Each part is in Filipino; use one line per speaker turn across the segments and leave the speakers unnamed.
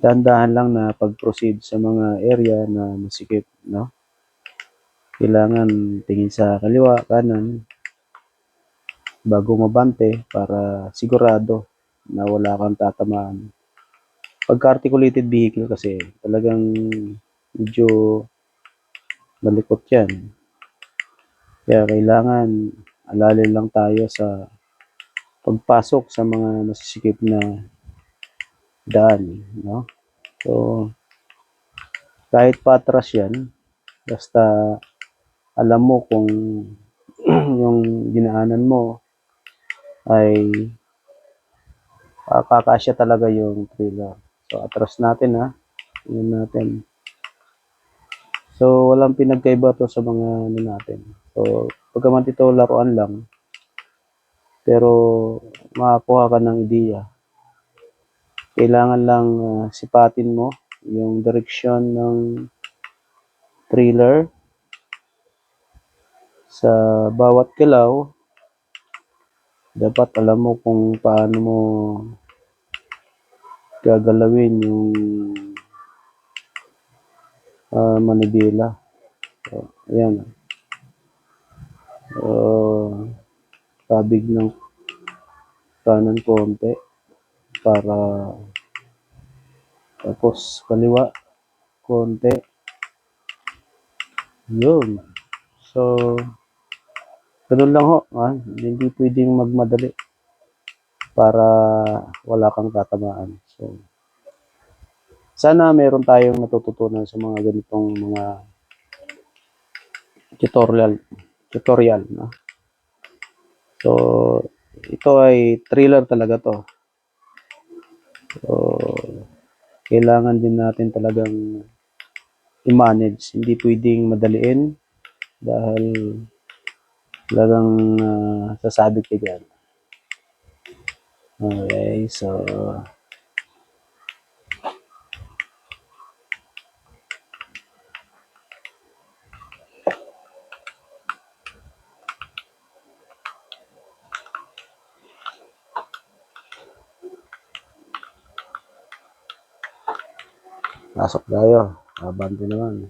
dahan-dahan lang na pag-proceed sa mga area na masikip, no? Kailangan tingin sa kaliwa, kanan, bago mabante para sigurado na wala kang tatamaan. Pagka-articulated vehicle kasi talagang medyo malikot yan. Kaya kailangan alalin lang tayo sa pagpasok sa mga masisikip na daan, no? So, kahit patras yan, basta alam mo kung yung dinaanan mo ay kakasya talaga yung trailer. So, atras natin ha. Tingnan natin. So, walang pinagkaiba to sa mga ano natin. So, pagkaman ito laruan lang, pero makakuha ka ng ideya. Kailangan lang sipatin mo yung direksyon ng trailer sa bawat kilaw. Dapat alam mo kung paano mo gagalawin yung manibela. So, ayan. Tabig ng kanan konti para tapos kaliwa konti. Yun. So, ganun lang ho. Hindi pwedeng magmadali para wala kang tatamaan. So, sana meron tayong natututunan sa mga ganitong mga tutorial, no? So, ito ay thriller talaga to. So, kailangan din natin talagang i-manage. Hindi pwedeng madaliin dahil talagang sasabit ka dyan. Okay, so pasok tayo. Abante naman.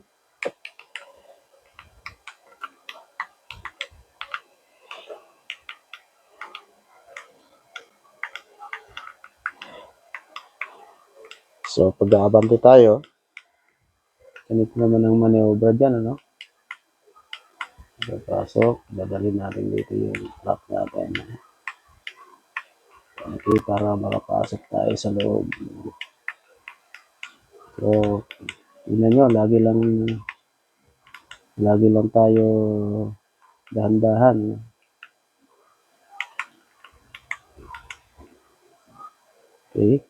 So, pag-aabante tayo, ganito naman ang maneuver dyan, ano? Pasok, dadalhin natin dito yung lock natin. Okay, para makapasok tayo sa loob. So, yun nyo, lagi lang tayo dahan-dahan. Okay.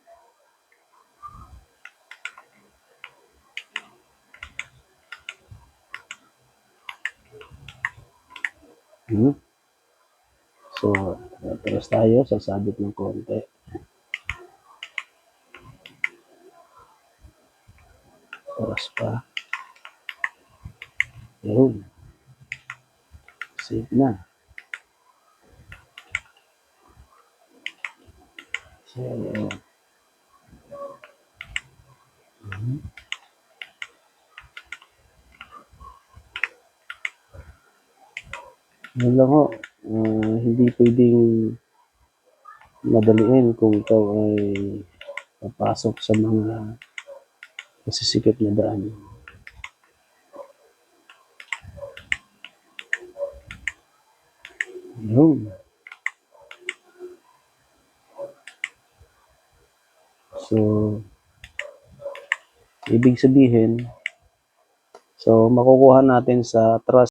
So, terus tayo, sasabit ng konti. Oras pa. Yun. Save na. So, yun lang ho. Hindi pwedeng madaliin kung ikaw ay papasok sa mga masisikip na daan. Yun. So, ibig sabihin, so makukuha natin sa trust